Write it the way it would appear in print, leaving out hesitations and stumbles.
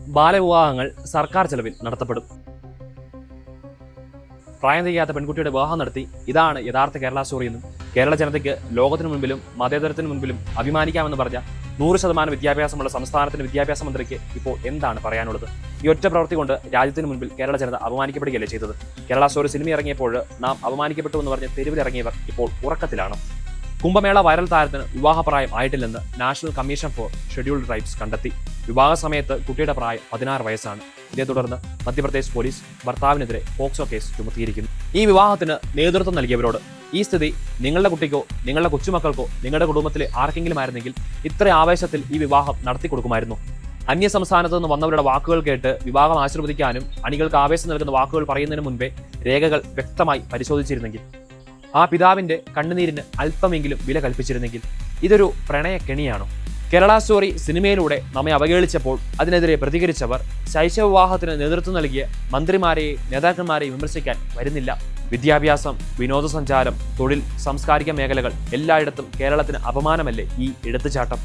ബാലവിവാഹങ്ങൾ സർക്കാർ ചെലവിൽ നടത്തപ്പെടും. പ്രായം തികയാത്ത പെൺകുട്ടിയുടെ വിവാഹം നടത്തി. ഇതാണ് യഥാർത്ഥ കേരള സ്റ്റോറി എന്നും കേരള ജനതയ്ക്ക് ലോകത്തിനു മുൻപിലും മതേതരത്തിന് മുൻപിലും അഭിമാനിക്കാമെന്ന് പറഞ്ഞ 100% വിദ്യാഭ്യാസമുള്ള സംസ്ഥാനത്തിന്റെ വിദ്യാഭ്യാസ മന്ത്രിക്ക് ഇപ്പോൾ എന്താണ് പറയാനുള്ളത്? ഈ ഒറ്റ പ്രവൃത്തി കൊണ്ട് രാജ്യത്തിന് മുൻപിൽ കേരള ജനത അപമാനിക്കപ്പെടുകയല്ലേ ചെയ്തത്? കേരള സ്റ്റോറി സിനിമ ഇറങ്ങിയപ്പോൾ നാം അപമാനിക്കപ്പെട്ടു എന്ന് പറഞ്ഞ് തെരുവിലിറങ്ങിയവർ ഇപ്പോൾ ഉറക്കത്തിലാണ്. കുംഭമേള വൈറൽ താരത്തിന് വിവാഹപ്രായം ആയിട്ടില്ലെന്ന് national commission for scheduled tribes കണ്ടെത്തി. വിവാഹ സമയത്ത് കുട്ടിയുടെ പ്രായം 16 വയസ്സാണ്. ഇതേ തുടർന്ന് മധ്യപ്രദേശ് പോലീസ് ഭർത്താവിനെതിരെ പോക്സോ കേസ് ചുമത്തിയിരിക്കുന്നു. ഈ വിവാഹത്തിന് നേതൃത്വം നൽകിയവരോട് ഈ സ്ഥിതി നിങ്ങളുടെ കുട്ടിക്കോ നിങ്ങളുടെ കൊച്ചുമക്കൾക്കോ നിങ്ങളുടെ കുടുംബത്തിലെ ആർക്കെങ്കിലും ആയിരുന്നെങ്കിൽ ഇത്ര ആവേശത്തിൽ ഈ വിവാഹം നടത്തി കൊടുക്കുമായിരുന്നു. അന്യ സംസ്ഥാനത്ത് നിന്ന് വന്നവരുടെ വാക്കുകൾ കേട്ട് വിവാഹം ആശീർവദിക്കാനും അണികൾക്ക് ആവേശം നൽകുന്ന വാക്കുകൾ പറയുന്നതിന് മുൻപേ രേഖകൾ വ്യക്തമായി പരിശോധിച്ചിരുന്നെങ്കിൽ, ആ പിതാവിന്റെ കണ്ണുനീരിന് അല്പമെങ്കിലും വില കൽപ്പിച്ചിരുന്നെങ്കിൽ. ഇതൊരു പ്രണയക്കെണിയാണോ? കേരള സ്റ്റോറി സിനിമയിലൂടെ നമ്മെ അവഹേളിച്ചപ്പോൾ അതിനെതിരെ പ്രതികരിച്ചവർ ശൈശവവിവാഹത്തിന് നേതൃത്വം നൽകിയ മന്ത്രിമാരെയും നേതാക്കന്മാരെയും വിമർശിക്കാൻ വരുന്നില്ല. വിദ്യാഭ്യാസം, വിനോദസഞ്ചാരം, തൊഴിൽ, സാംസ്കാരിക മേഖലകൾ എല്ലായിടത്തും കേരളത്തിന് അപമാനമല്ലേ ഈ എടുത്തുചാട്ടം?